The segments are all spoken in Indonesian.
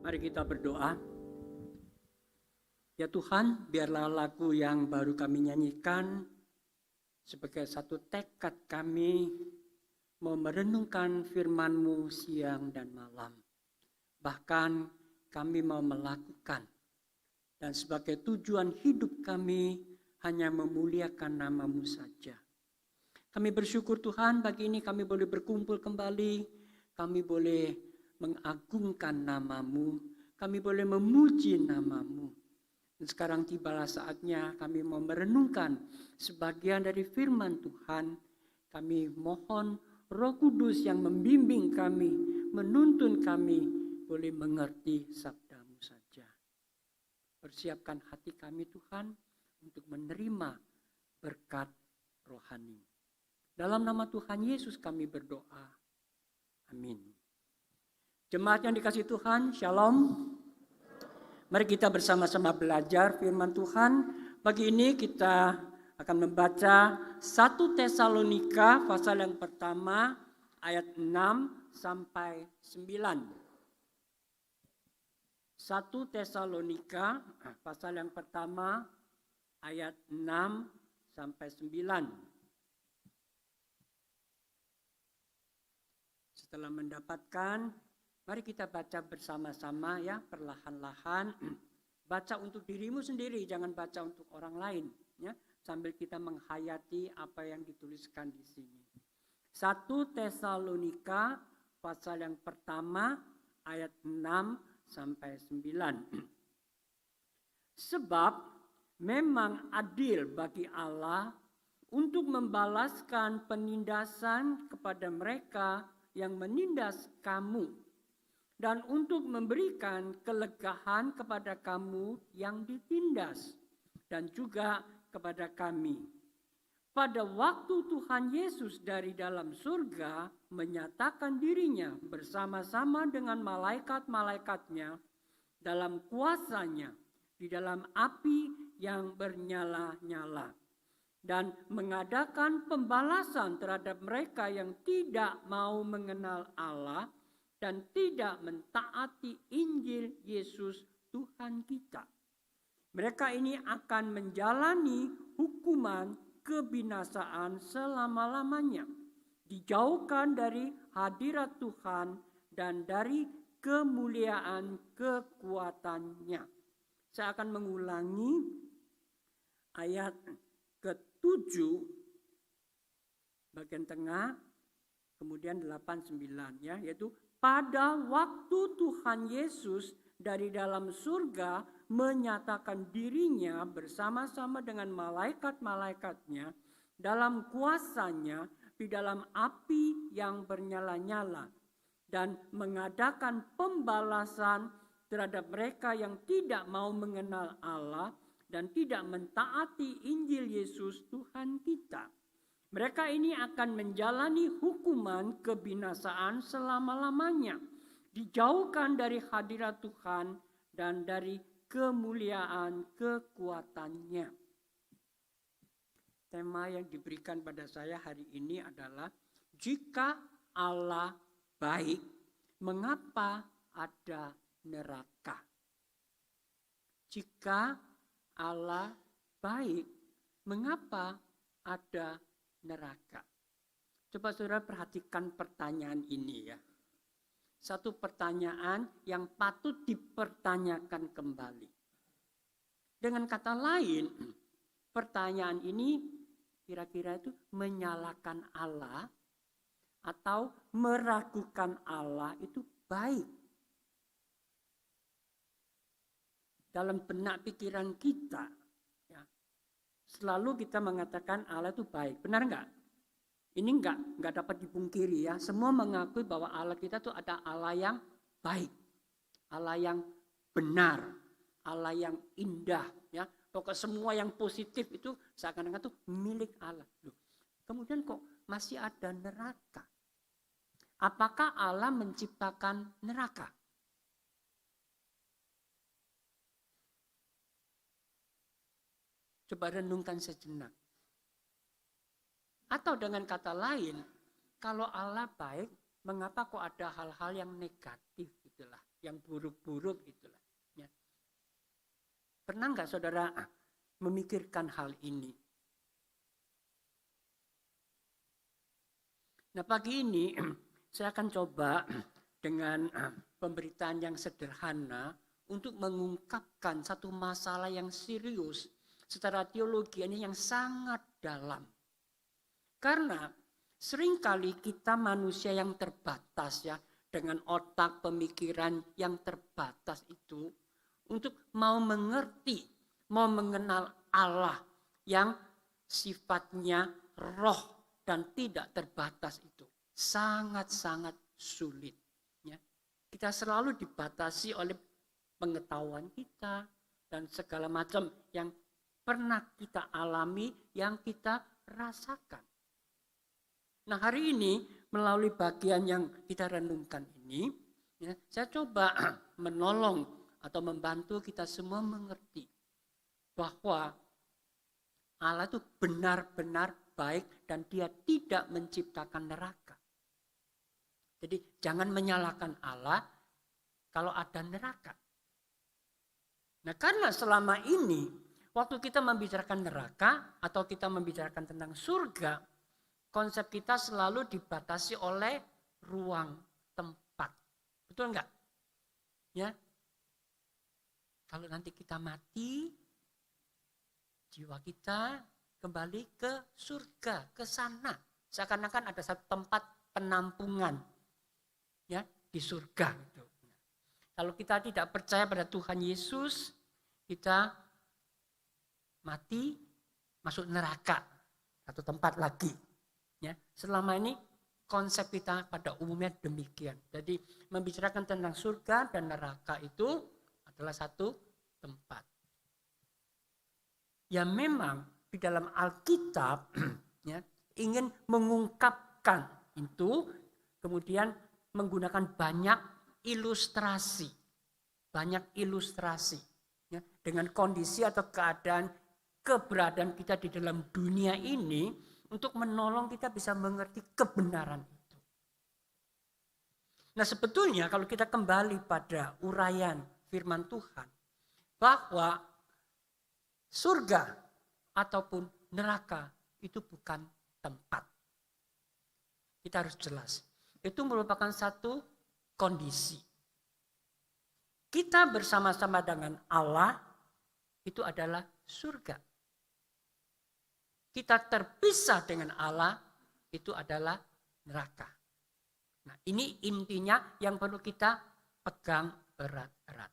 Mari kita berdoa. Ya Tuhan, biarlah lagu yang baru kami nyanyikan sebagai satu tekad kami mau merenungkan firman-Mu siang dan malam. Bahkan kami mau melakukan dan sebagai tujuan hidup kami hanya memuliakan nama-Mu saja. Kami bersyukur Tuhan, pagi ini kami boleh berkumpul kembali, kami boleh mengagungkan nama-Mu, kami boleh memuji nama-Mu. Dan sekarang tibalah saatnya kami mau merenungkan sebagian dari firman Tuhan. Kami mohon Roh Kudus yang membimbing kami, menuntun kami, boleh mengerti sabda-Mu saja. Persiapkan hati kami Tuhan untuk menerima berkat rohani. Dalam nama Tuhan Yesus kami berdoa. Amin. Jemaat yang dikasihi Tuhan, Shalom. Mari kita bersama-sama belajar firman Tuhan. Pagi ini kita akan membaca 1 Tesalonika pasal yang pertama ayat 6 sampai 9. 1 Tesalonika pasal yang pertama ayat 6 sampai 9. Setelah mendapatkan, mari kita baca bersama-sama ya, perlahan-lahan. Baca untuk dirimu sendiri, jangan baca untuk orang lain ya, sambil kita menghayati apa yang dituliskan di sini. 1 Tesalonika pasal yang pertama ayat 6 sampai 9. Sebab memang adil bagi Allah untuk membalaskan penindasan kepada mereka yang menindas kamu, dan untuk memberikan kelegahan kepada kamu yang ditindas, dan juga kepada kami. Pada waktu Tuhan Yesus dari dalam surga menyatakan dirinya bersama-sama dengan malaikat-malaikatnya dalam kuasanya di dalam api yang bernyala-nyala, dan mengadakan pembalasan terhadap mereka yang tidak mau mengenal Allah dan tidak mentaati Injil Yesus Tuhan kita. Mereka ini akan menjalani hukuman kebinasaan selama-lamanya, dijauhkan dari hadirat Tuhan dan dari kemuliaan kekuatannya. Saya akan mengulangi ayat ke-7 bagian tengah, kemudian 8-9 ya, yaitu pada waktu Tuhan Yesus dari dalam surga menyatakan dirinya bersama-sama dengan malaikat-malaikatnya dalam kuasanya di dalam api yang bernyala-nyala, dan mengadakan pembalasan terhadap mereka yang tidak mau mengenal Allah dan tidak mentaati Injil Yesus Tuhan kita. Mereka ini akan menjalani hukuman kebinasaan selama-lamanya, dijauhkan dari hadirat Tuhan dan dari kemuliaan kekuatannya. Tema yang diberikan pada saya hari ini adalah, jika Allah baik, mengapa ada neraka? Jika Allah baik, mengapa ada neraka? Coba saudara perhatikan pertanyaan ini ya. Satu pertanyaan yang patut dipertanyakan kembali. Dengan kata lain, pertanyaan ini kira-kira itu menyalahkan Allah atau meragukan Allah itu baik. Dalam benak pikiran kita, ya, selalu kita mengatakan Allah itu baik. Benar enggak? Ini enggak dapat dipungkiri ya. Semua mengakui bahwa Allah kita itu ada Allah yang baik, Allah yang benar, Allah yang indah. Ya, pokok semua yang positif itu seakan-akan itu milik Allah. Loh, kemudian kok masih ada neraka? Apakah Allah menciptakan neraka? Coba renungkan sejenak. Atau dengan kata lain, kalau Allah baik, mengapa kok ada hal-hal yang negatif? Itulah. yang buruk-buruk itulah. Ya. Pernah nggak saudara memikirkan hal ini? Nah, pagi ini saya akan coba dengan pemberitaan yang sederhana untuk mengungkapkan satu masalah yang serius secara teologi ini yang sangat dalam. Karena seringkali kita manusia yang terbatas ya, dengan otak pemikiran yang terbatas itu, untuk mau mengerti, mau mengenal Allah yang sifatnya roh dan tidak terbatas itu sangat-sangat sulit. Ya. Kita selalu dibatasi oleh pengetahuan kita dan segala macam yang pernah kita alami, yang kita rasakan. Nah, hari ini melalui bagian yang kita renungkan ini, ya, saya coba menolong atau membantu kita semua mengerti bahwa Allah itu benar-benar baik dan Dia tidak menciptakan neraka. Jadi jangan menyalahkan Allah kalau ada neraka. Nah, karena selama ini waktu kita membicarakan neraka atau kita membicarakan tentang surga, konsep kita selalu dibatasi oleh ruang tempat. Betul enggak? Ya. Kalau nanti kita mati, jiwa kita kembali ke surga, ke sana. Seakan-akan ada satu tempat penampungan ya di surga gitu. Kalau kita tidak percaya pada Tuhan Yesus, kita mati masuk neraka, satu tempat lagi. Ya, selama ini konsep kita pada umumnya demikian. Jadi membicarakan tentang surga dan neraka itu adalah satu tempat. Ya memang di dalam Alkitab ya, ingin mengungkapkan itu, kemudian menggunakan banyak ilustrasi ya, dengan kondisi atau keberadaan kita di dalam dunia ini untuk menolong kita bisa mengerti kebenaran itu. Nah, sebetulnya kalau kita kembali pada uraian firman Tuhan bahwa surga ataupun neraka itu bukan tempat. Kita harus jelas. Itu merupakan satu kondisi. Kita bersama-sama dengan Allah itu adalah surga. Kita terpisah dengan Allah itu adalah neraka. Nah, ini intinya yang perlu kita pegang erat-erat.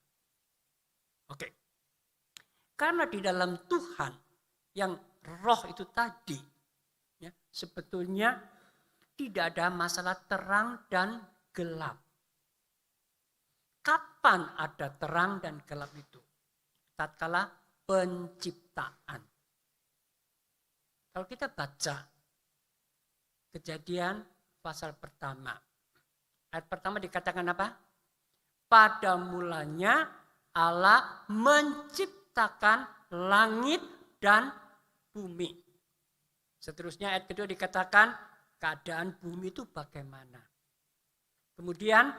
Oke. Karena di dalam Tuhan yang roh itu tadi, ya, sebetulnya tidak ada masalah terang dan gelap. Kapan ada terang dan gelap itu? Tatkala penciptaan. Kalau kita baca Kejadian pasal pertama. Ayat pertama dikatakan apa? Pada mulanya Allah menciptakan langit dan bumi. Seterusnya ayat kedua dikatakan keadaan bumi itu bagaimana. Kemudian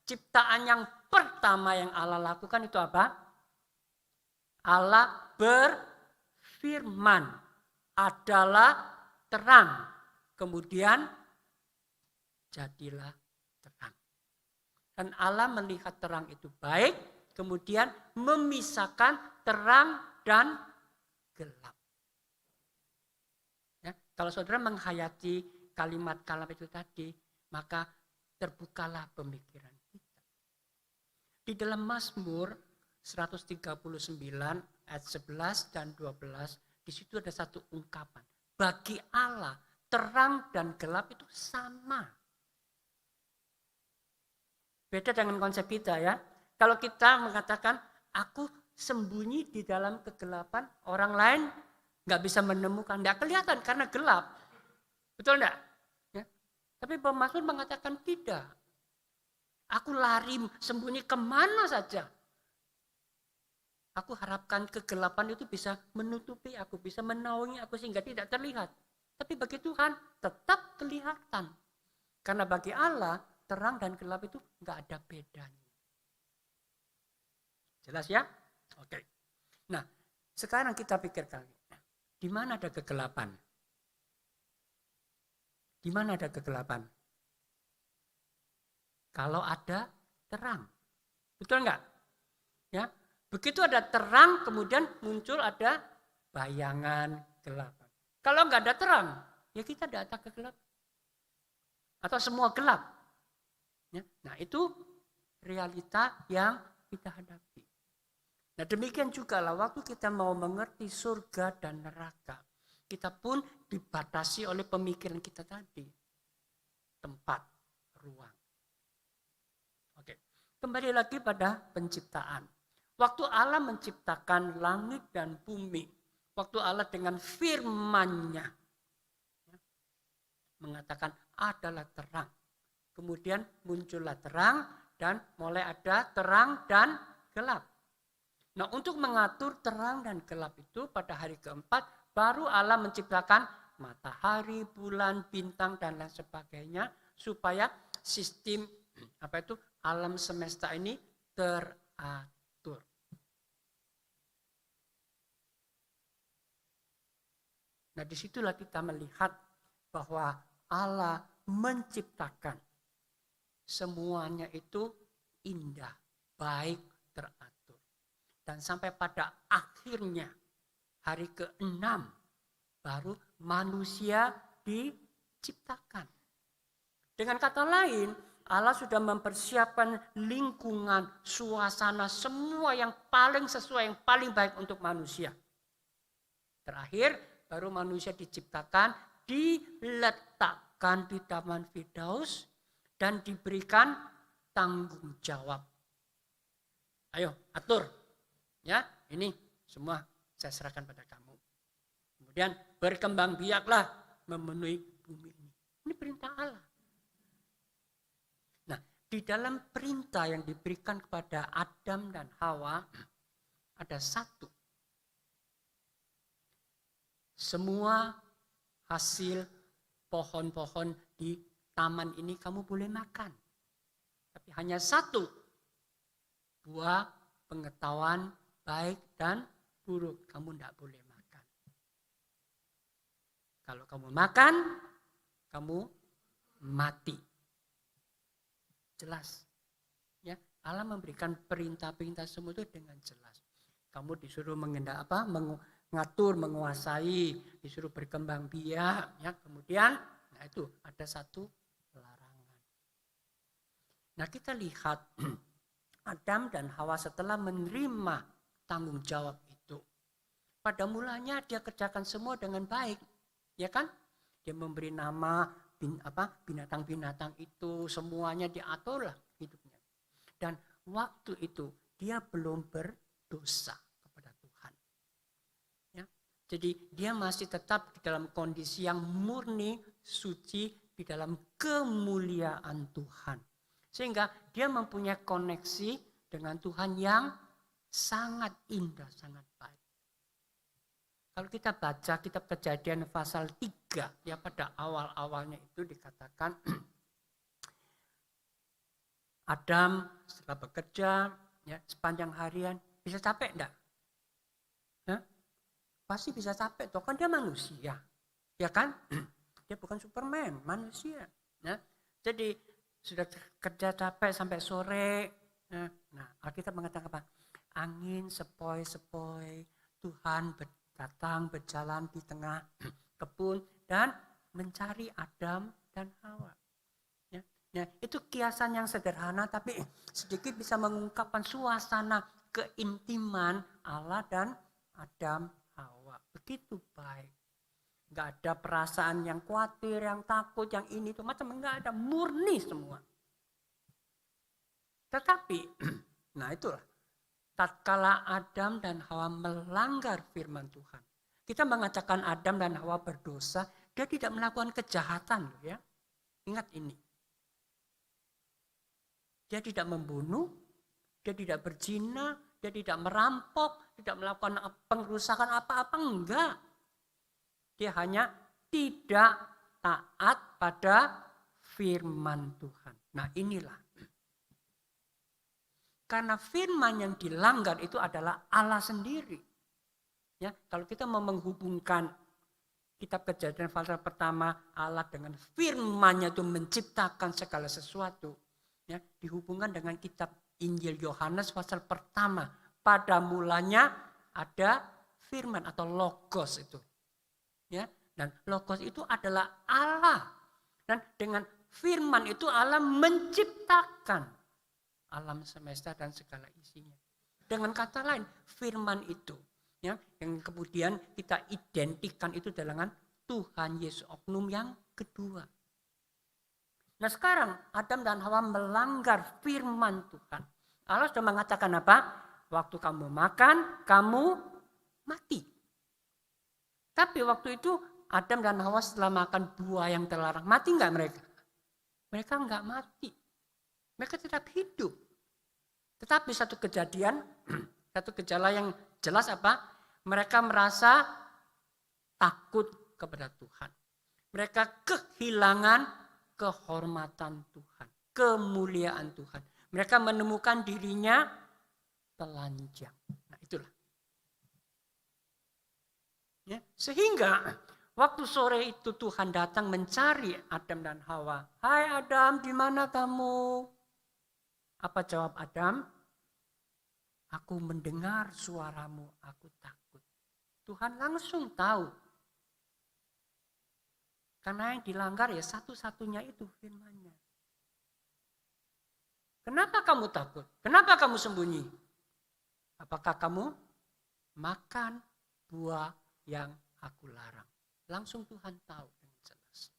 ciptaan yang pertama yang Allah lakukan itu apa? Allah berfirman, adalah terang. Kemudian jadilah terang. Dan Allah melihat terang itu baik, kemudian memisahkan terang dan gelap. Ya, kalau saudara menghayati kalimat-kalimat itu tadi, maka terbukalah pemikiran kita. Di dalam Mazmur 139 ayat 11 dan 12, di situ ada satu ungkapan. Bagi Allah, terang dan gelap itu sama. Beda dengan konsep kita ya. Kalau kita mengatakan, aku sembunyi di dalam kegelapan, orang lain nggak bisa menemukan, nggak kelihatan karena gelap. Betul enggak? Ya. Tapi Mazmur mengatakan tidak. Aku lari sembunyi kemana saja. Aku harapkan kegelapan itu bisa menutupi aku, bisa menaungi aku sehingga tidak terlihat. Tapi bagi Tuhan tetap kelihatan. Karena bagi Allah terang dan gelap itu nggak ada bedanya. Jelas ya? Oke. Nah, sekarang kita pikirkan, di mana ada kegelapan? Di mana ada kegelapan? Kalau ada terang. Betul enggak? Ya. Begitu ada terang, kemudian muncul ada bayangan gelap. Kalau enggak ada terang, ya kita tidak ada kegelapan. Atau semua gelap. Ya. Nah, itu realita yang kita hadapi. Nah, demikian juga lah waktu kita mau mengerti surga dan neraka, kita pun dibatasi oleh pemikiran kita tadi. Tempat, ruang. Oke. Kembali lagi pada penciptaan. Waktu Allah menciptakan langit dan bumi, waktu Allah dengan firman-Nya mengatakan adalah terang. Kemudian muncullah terang dan mulai ada terang dan gelap. Nah, untuk mengatur terang dan gelap itu pada hari keempat baru Allah menciptakan matahari, bulan, bintang dan lain sebagainya supaya sistem alam semesta ini teratur. Nah, disitulah kita melihat bahwa Allah menciptakan semuanya itu indah, baik, teratur. Dan sampai pada akhirnya hari ke-6 baru manusia diciptakan. Dengan kata lain, Allah sudah mempersiapkan lingkungan, suasana, semua yang paling sesuai, yang paling baik untuk manusia. Terakhir, baru manusia diciptakan, diletakkan di Taman Firdaus, dan diberikan tanggung jawab. Ayo, atur. Ya, ini semua saya serahkan pada kamu. Kemudian berkembang biaklah memenuhi bumi ini. Ini perintah Allah. Nah, di dalam perintah yang diberikan kepada Adam dan Hawa ada satu. Semua hasil pohon-pohon di taman ini kamu boleh makan. Tapi hanya satu. Buah pengetahuan baik dan buruk. Kamu tidak boleh makan. Kalau kamu makan, kamu mati. Jelas. Ya, Allah memberikan perintah-perintah semua itu dengan jelas. Kamu disuruh mengatur, menguasai, disuruh berkembang biak. Ya, kemudian, nah itu ada satu larangan. Nah, kita lihat Adam dan Hawa setelah menerima tanggung jawab itu. Pada mulanya dia kerjakan semua dengan baik. Ya kan? Dia memberi nama binatang-binatang itu, semuanya diatur lah hidupnya. Dan waktu itu dia belum berdosa kepada Tuhan. Ya. Jadi dia masih tetap di dalam kondisi yang murni, suci, di dalam kemuliaan Tuhan. Sehingga dia mempunyai koneksi dengan Tuhan yang sangat indah, sangat baik. Kalau kita baca kitab Kejadian pasal 3, ya pada awal-awalnya itu dikatakan Adam setelah bekerja ya sepanjang harian bisa capek enggak? Ya? Pasti bisa capek toh, kan dia manusia. Ya kan? Dia bukan Superman, manusia. Ya? Jadi sudah kerja capek sampai sore. Nah, Alkitab mengatakan apa? Angin sepoi-sepoi, Tuhan datang berjalan di tengah kebun dan mencari Adam dan Hawa. Ya, itu kiasan yang sederhana tapi sedikit bisa mengungkapkan suasana keintiman Allah dan Adam Hawa. Begitu baik. Enggak ada perasaan yang khawatir, yang takut, yang ini itu macam enggak ada, murni semua. Tetapi, nah itulah, tatkala Adam dan Hawa melanggar firman Tuhan. Kita mengatakan Adam dan Hawa berdosa, dia tidak melakukan kejahatan, ya. Ingat ini. Dia tidak membunuh, dia tidak berzina, dia tidak merampok, tidak melakukan pengerusakan apa-apa, enggak. Dia hanya tidak taat pada firman Tuhan. Nah inilah. Karena firman yang dilanggar itu adalah Allah sendiri. Ya, kalau kita mau menghubungkan kitab Kejadian pasal pertama Allah dengan firman-Nya itu menciptakan segala sesuatu, ya, dihubungkan dengan kitab Injil Yohanes pasal pertama. Pada mulanya ada firman atau logos itu. Ya, dan logos itu adalah Allah. Dan dengan firman itu Allah menciptakan alam semesta dan segala isinya. Dengan kata lain, firman itu, ya, yang kemudian kita identikan itu dengan Tuhan Yesus oknum yang kedua. Nah sekarang Adam dan Hawa melanggar firman Tuhan. Allah sudah mengatakan apa? Waktu kamu makan, kamu mati. Tapi waktu itu Adam dan Hawa setelah makan buah yang terlarang, mati enggak mereka? Mereka enggak mati. Mereka tetap hidup. Tetapi satu kejadian, satu gejala yang jelas apa? Mereka merasa takut kepada Tuhan. Mereka kehilangan kehormatan Tuhan, kemuliaan Tuhan. Mereka menemukan dirinya telanjang. Nah itulah. Ya, sehingga waktu sore itu Tuhan datang mencari Adam dan Hawa. Hai Adam, di mana kamu? Apa jawab Adam? Aku mendengar suaramu, aku takut. Tuhan langsung tahu. Karena yang dilanggar ya satu-satunya itu firman-Nya. Kenapa kamu takut? Kenapa kamu sembunyi? Apakah kamu makan buah yang aku larang? Langsung Tuhan tahu dengan jelas.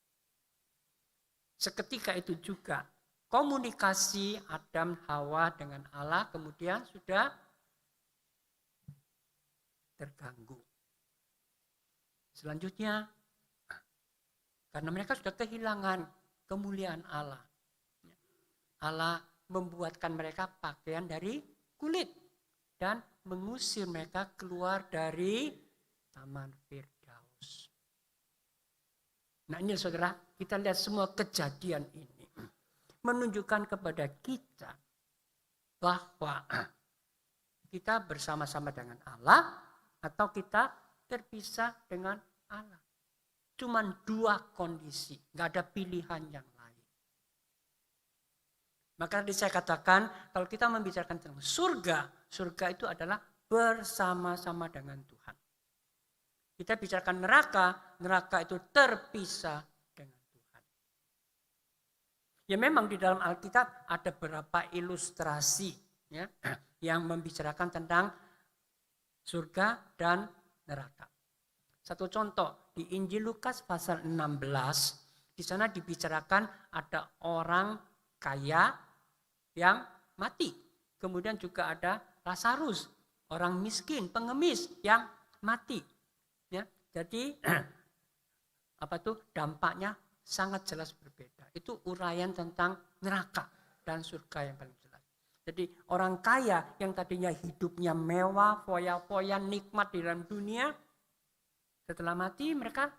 Seketika itu juga komunikasi Adam Hawa dengan Allah kemudian sudah terganggu. Selanjutnya, karena mereka sudah kehilangan kemuliaan Allah. Allah membuatkan mereka pakaian dari kulit dan mengusir mereka keluar dari Taman Firdaus. Nah ini saudara, kita lihat semua kejadian ini menunjukkan kepada kita bahwa kita bersama-sama dengan Allah atau kita terpisah dengan Allah. Cuman dua kondisi, nggak ada pilihan yang lain. Maka tadi saya katakan kalau kita membicarakan tentang surga, surga itu adalah bersama-sama dengan Tuhan. Kita bicarakan neraka, neraka itu terpisah dengan Tuhan. Ya memang di dalam Alkitab ada beberapa ilustrasi ya, yang membicarakan tentang surga dan neraka. Satu contoh di Injil Lukas pasal 16, di sana dibicarakan ada orang kaya yang mati. Kemudian juga ada Lazarus, orang miskin, pengemis yang mati. Ya, jadi apa tuh dampaknya sangat jelas berbeda. Itu uraian tentang neraka dan surga yang paling jelas. Jadi orang kaya yang tadinya hidupnya mewah, foya-foya, nikmat di dalam dunia, setelah mati mereka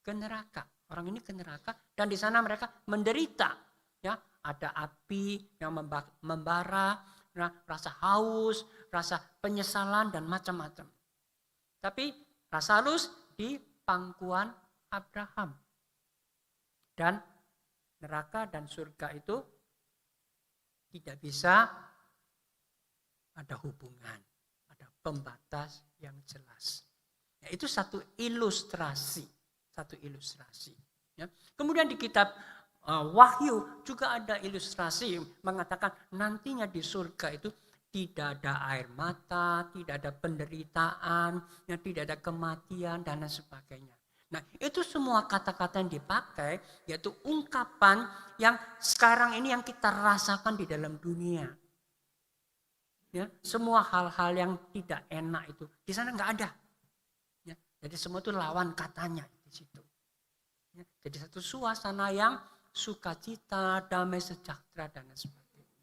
ke neraka. Orang ini ke neraka dan di sana mereka menderita. Ya, ada api yang membara, rasa haus, rasa penyesalan dan macam-macam. Tapi Lazarus di pangkuan Abraham. Dan neraka dan surga itu tidak bisa ada hubungan, ada pembatas yang jelas. Ya, itu satu ilustrasi. Ya. Kemudian di kitab Wahyu juga ada ilustrasi mengatakan nantinya di surga itu tidak ada air mata, tidak ada penderitaan, ya, tidak ada kematian dan lain sebagainya. Nah itu semua kata-kata yang dipakai yaitu ungkapan yang sekarang ini yang kita rasakan di dalam dunia. Ya, semua hal-hal yang tidak enak itu di sana nggak ada. Ya, jadi semua itu lawan katanya di situ. Ya, jadi satu suasana yang sukacita, damai sejahtera dan lain sebagainya.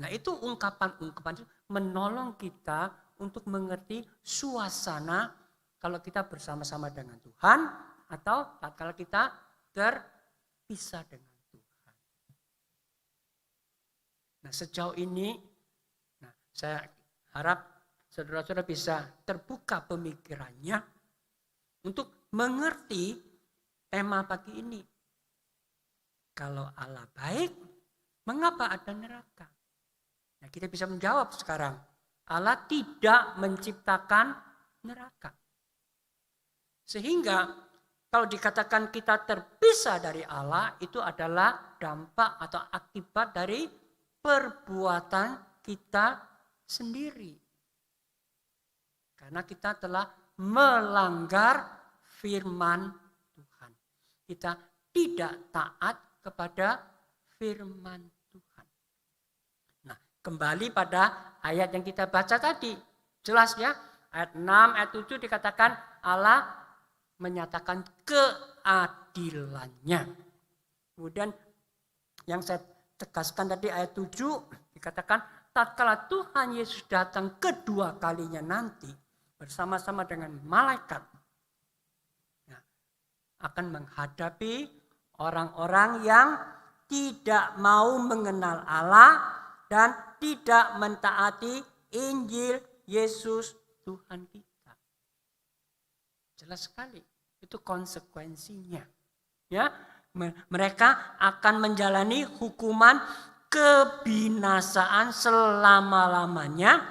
Nah itu ungkapan-ungkapan itu menolong kita untuk mengerti suasana kalau kita bersama-sama dengan Tuhan atau kalau kita terpisah dengan Tuhan. Nah, sejauh ini saya harap saudara-saudara bisa terbuka pemikirannya untuk mengerti tema pagi ini. Kalau Allah baik, mengapa ada neraka? Nah, kita bisa menjawab sekarang. Allah tidak menciptakan neraka. Sehingga kalau dikatakan kita terpisah dari Allah, itu adalah dampak atau akibat dari perbuatan kita sendiri. Karena kita telah melanggar firman Tuhan. Kita tidak taat kepada firman Tuhan. Nah, kembali pada ayat yang kita baca tadi. Jelas ya, ayat 6, ayat 7 dikatakan Allah menyatakan keadilannya. Kemudian yang saya tegaskan tadi ayat 7 dikatakan tatkala Tuhan Yesus datang kedua kalinya nanti bersama-sama dengan malaikat akan menghadapi orang-orang yang tidak mau mengenal Allah dan tidak mentaati Injil Yesus Tuhan kita. Jelas sekali, itu konsekuensinya. Ya, mereka akan menjalani hukuman kebinasaan selama-lamanya,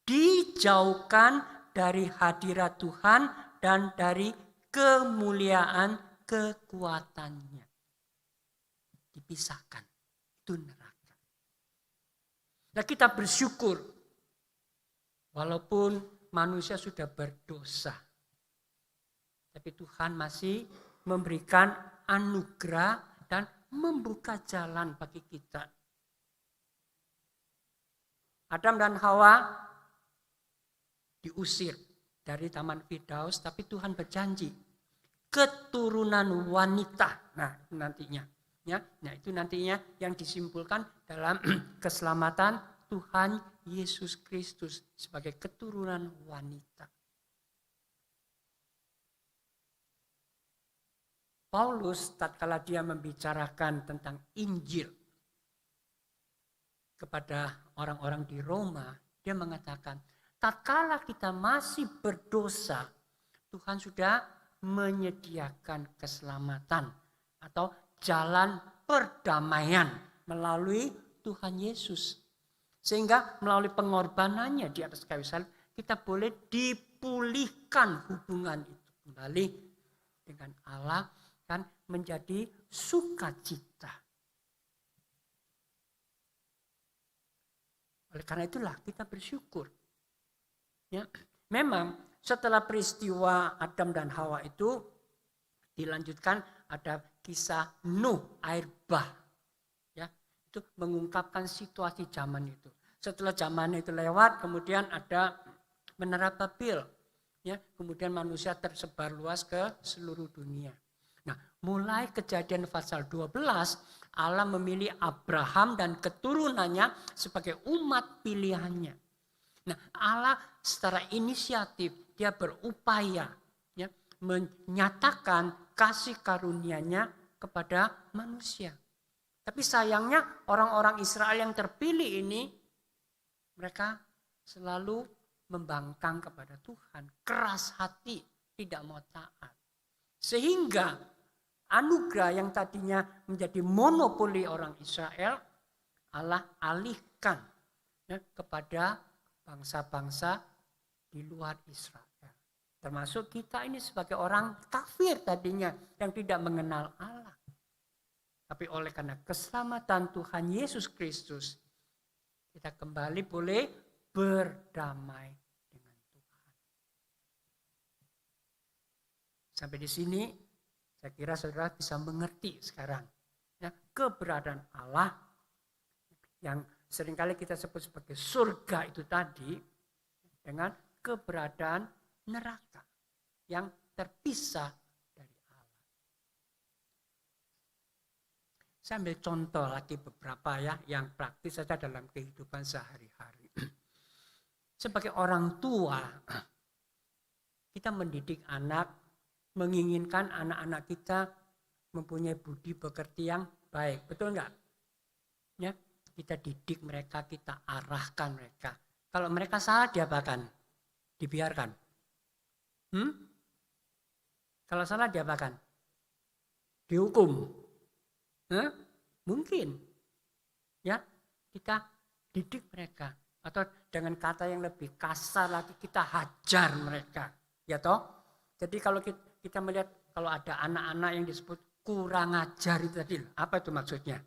dijauhkan dari hadirat Tuhan dan dari kemuliaan kekuatannya. Dipisahkan, itu neraka. Nah, kita bersyukur walaupun manusia sudah berdosa, tapi Tuhan masih memberikan anugerah dan membuka jalan bagi kita. Adam dan Hawa diusir dari Taman Firdaus, tapi Tuhan berjanji keturunan wanita. Nah, nantinya, ya, nah itu nantinya yang disimpulkan dalam keselamatan Tuhan Yesus Kristus sebagai keturunan wanita. Paulus tatkala dia membicarakan tentang Injil kepada orang-orang di Roma, dia mengatakan, tatkala kita masih berdosa, Tuhan sudah menyediakan keselamatan atau jalan perdamaian melalui Tuhan Yesus. Sehingga melalui pengorbanannya di atas kayu salib, kita boleh dipulihkan hubungan itu kembali dengan Allah dan menjadi sukacita. Oleh karena itulah kita bersyukur. Ya, memang setelah peristiwa Adam dan Hawa itu dilanjutkan ada kisah Nuh air bah. Ya, itu mengungkapkan situasi zaman itu. Setelah zaman itu lewat, kemudian ada menara Babel. Ya, kemudian manusia tersebar luas ke seluruh dunia. Nah, mulai Kejadian pasal 12, Allah memilih Abraham dan keturunannya sebagai umat pilihannya. Nah, Allah secara inisiatif dia berupaya ya, menyatakan kasih karunia-Nya kepada manusia. Tapi sayangnya orang-orang Israel yang terpilih ini mereka selalu membangkang kepada Tuhan, keras hati, tidak mau taat. Sehingga anugerah yang tadinya menjadi monopoli orang Israel, Allah alihkan ya, kepada bangsa-bangsa di luar Israel. Termasuk kita ini sebagai orang kafir tadinya yang tidak mengenal Allah. Tapi oleh karena keselamatan Tuhan Yesus Kristus, kita kembali boleh berdamai dengan Tuhan. Sampai di sini saya kira saudara bisa mengerti sekarang ya, keberadaan Allah yang seringkali kita sebut sebagai surga itu tadi dengan keberadaan neraka yang terpisah dari Allah. Saya ambil contoh lagi beberapa ya yang praktis saja dalam kehidupan sehari-hari. Sebagai orang tua, kita mendidik anak, menginginkan anak-anak kita mempunyai budi pekerti yang baik. Betul enggak? Ya, Kita didik mereka, kita arahkan mereka. Kalau mereka salah diapakan? Dibiarkan. Kalau salah diapakan? Dihukum. Mungkin. Ya, kita didik mereka. Atau dengan kata yang lebih kasar lagi, kita hajar mereka. Ya toh? Jadi kalau kita melihat kalau ada anak-anak yang disebut kurang ajar itu tadi, apa itu maksudnya?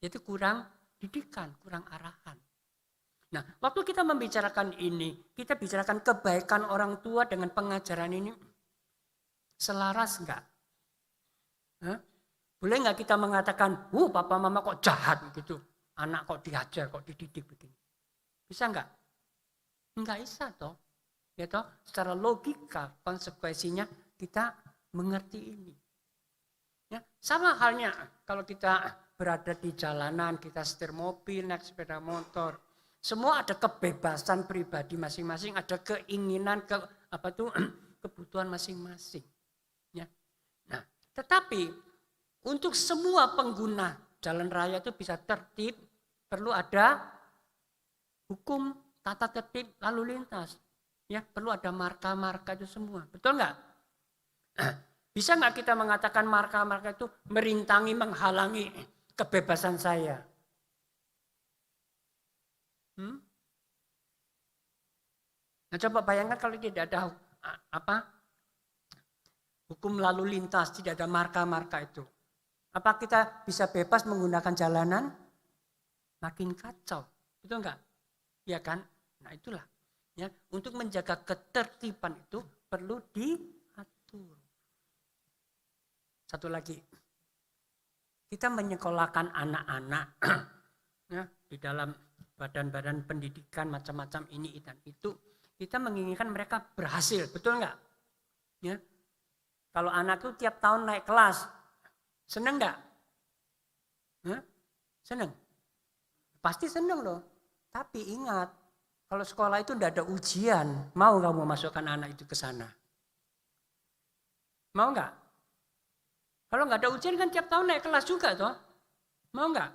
Itu kurang didikan, kurang arahan. Nah, waktu kita membicarakan ini, kita bicarakan kebaikan orang tua dengan pengajaran ini, selaras enggak? Boleh enggak kita mengatakan, papa mama kok jahat gitu, anak kok diajar, kok dididik begini. Bisa enggak? Enggak bisa toh. Ya toh, secara logika konsekuensinya kita mengerti ini. Ya, sama halnya kalau kita berada di jalanan, kita setir mobil, naik sepeda motor. Semua ada kebebasan pribadi masing-masing, ada keinginan, kebutuhan masing-masing. Ya. Nah, tetapi untuk semua pengguna jalan raya itu bisa tertib, perlu ada hukum, tata tertib, lalu lintas. Ya, perlu ada marka-marka itu semua. Betul nggak? Bisa nggak kita mengatakan marka-marka itu merintangi, menghalangi kebebasan saya? Nah, coba bayangkan kalau tidak ada hukum lalu lintas, tidak ada marka-marka itu. Apa kita bisa bebas menggunakan jalanan? Makin kacau. Betul enggak? Ya kan? Nah, itulah. Ya, untuk menjaga ketertiban itu perlu diatur. Satu lagi. Kita menyekolahkan anak-anak ya, di dalam badan-badan pendidikan macam-macam ini dan itu, kita menginginkan mereka berhasil, betul enggak? Ya. Kalau anak itu tiap tahun naik kelas, seneng enggak? Seneng? Pasti seneng loh. Tapi ingat, kalau sekolah itu enggak ada ujian, mau kamu masukkan anak itu ke sana? Mau enggak? Kalau enggak ada ujian kan tiap tahun naik kelas juga toh? Mau enggak?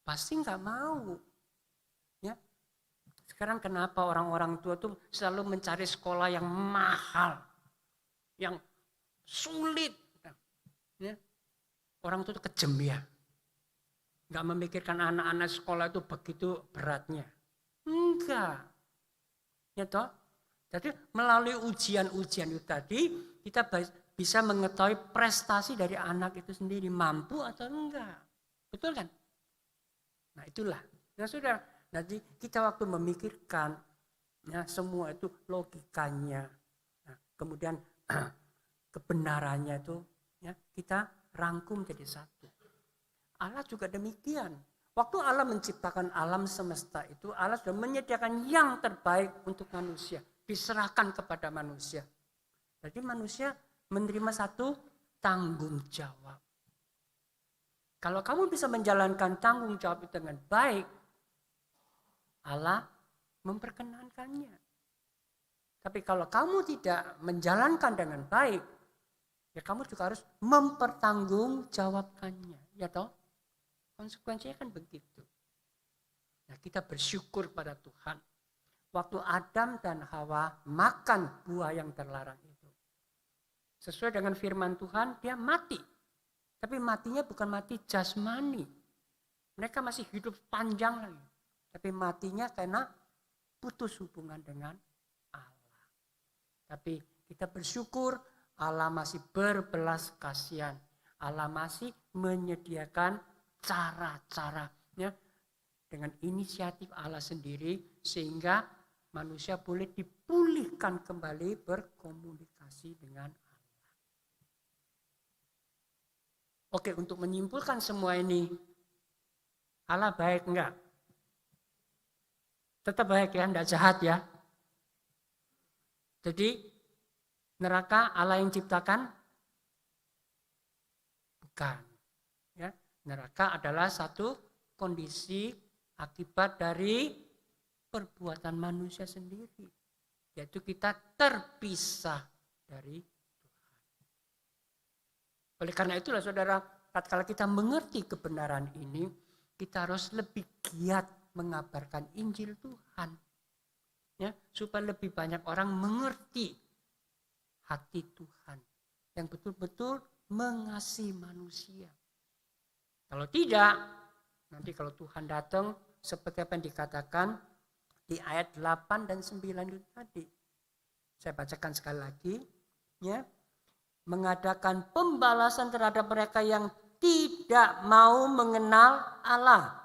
Pasti enggak mau. Ya. Sekarang kenapa orang-orang tua tuh selalu mencari sekolah yang mahal, yang sulit. Ya. Orang tua tuh kejem ya. Enggak memikirkan anak-anak sekolah itu begitu beratnya. Enggak. Ya toh? Jadi melalui ujian-ujian itu tadi kita bisa mengetahui prestasi dari anak itu sendiri, mampu atau enggak. Betul kan? Nah itulah. Ya sudah, nanti kita waktu memikirkan ya, semua itu logikanya. Nah, kemudian kebenarannya itu ya, kita rangkum jadi satu. Allah juga demikian. Waktu Allah menciptakan alam semesta itu, Allah sudah menyediakan yang terbaik untuk manusia. Diserahkan kepada manusia. Jadi manusia menerima satu tanggung jawab. Kalau kamu bisa menjalankan tanggung jawab itu dengan baik, Allah memperkenankannya. Tapi kalau kamu tidak menjalankan dengan baik, ya kamu juga harus mempertanggungjawabkannya. Ya toh? Konsekuensinya kan begitu. Nah, kita bersyukur pada Tuhan. Waktu Adam dan Hawa makan buah yang terlarang itu. Sesuai dengan firman Tuhan, dia mati. Tapi matinya bukan mati jasmani. Mereka masih hidup panjang lagi. Tapi matinya karena putus hubungan dengan Allah. Tapi kita bersyukur Allah masih berbelas kasihan. Allah masih menyediakan cara-caranya dengan inisiatif Allah sendiri sehingga manusia boleh dipulihkan kembali berkomunikasi dengan Allah. Oke, untuk menyimpulkan semua ini, Allah baik enggak? Tetap baik ya, enggak jahat ya. Jadi neraka Allah yang ciptakan? Bukan. Ya, neraka adalah satu kondisi akibat dari perbuatan manusia sendiri. Yaitu kita terpisah dari Tuhan. Oleh karena itulah saudara, tatkala kita mengerti kebenaran ini, kita harus lebih giat mengabarkan Injil Tuhan. Ya, supaya lebih banyak orang mengerti hati Tuhan yang betul-betul mengasihi manusia. Kalau tidak, nanti kalau Tuhan datang seperti apa yang dikatakan di ayat 8 dan 9 itu tadi. Saya bacakan sekali lagi, ya. Mengadakan pembalasan terhadap mereka yang tidak mau mengenal Allah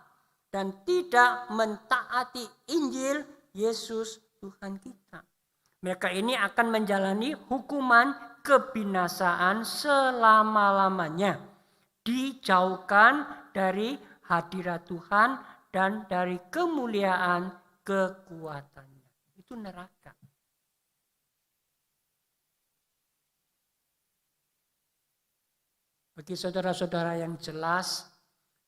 dan tidak mentaati Injil Yesus Tuhan kita. Mereka ini akan menjalani hukuman kebinasaan selama-lamanya. Dijauhkan dari hadirat Tuhan dan dari kemuliaan kekuatannya. Itu neraka. Bagi saudara-saudara yang jelas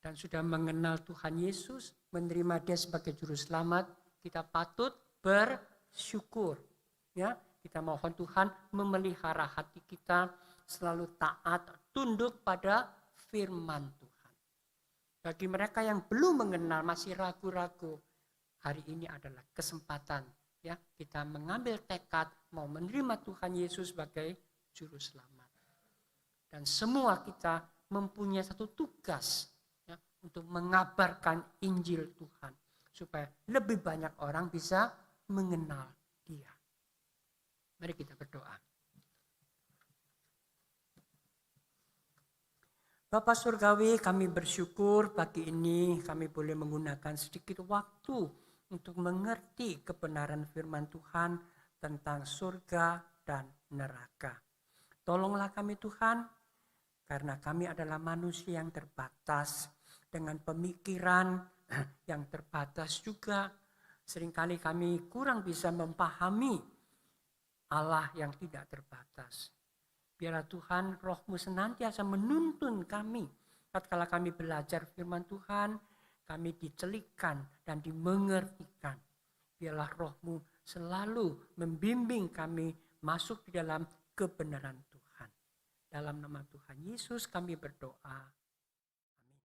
dan sudah mengenal Tuhan Yesus, menerima Dia sebagai juru selamat, kita patut bersyukur. Ya, kita mohon Tuhan memelihara hati kita selalu taat, tunduk pada firman Tuhan. Bagi mereka yang belum mengenal, masih ragu-ragu, hari ini adalah kesempatan, ya, kita mengambil tekad mau menerima Tuhan Yesus sebagai juru selamat. Dan semua kita mempunyai satu tugas, ya, untuk mengabarkan Injil Tuhan supaya lebih banyak orang bisa mengenal Dia. Mari kita berdoa. Bapa Surgawi, kami bersyukur pagi ini kami boleh menggunakan sedikit waktu untuk mengerti kebenaran firman Tuhan tentang surga dan neraka. Tolonglah kami Tuhan, karena kami adalah manusia yang terbatas, dengan pemikiran yang terbatas juga. Seringkali kami kurang bisa memahami Allah yang tidak terbatas. Biarlah Tuhan Roh-Mu senantiasa menuntun kami. Tatkala kami belajar firman Tuhan, kami dicelikkan dan dimengertikan. Biarlah Roh-Mu selalu membimbing kami masuk di dalam kebenaran Tuhan. Dalam nama Tuhan Yesus kami berdoa.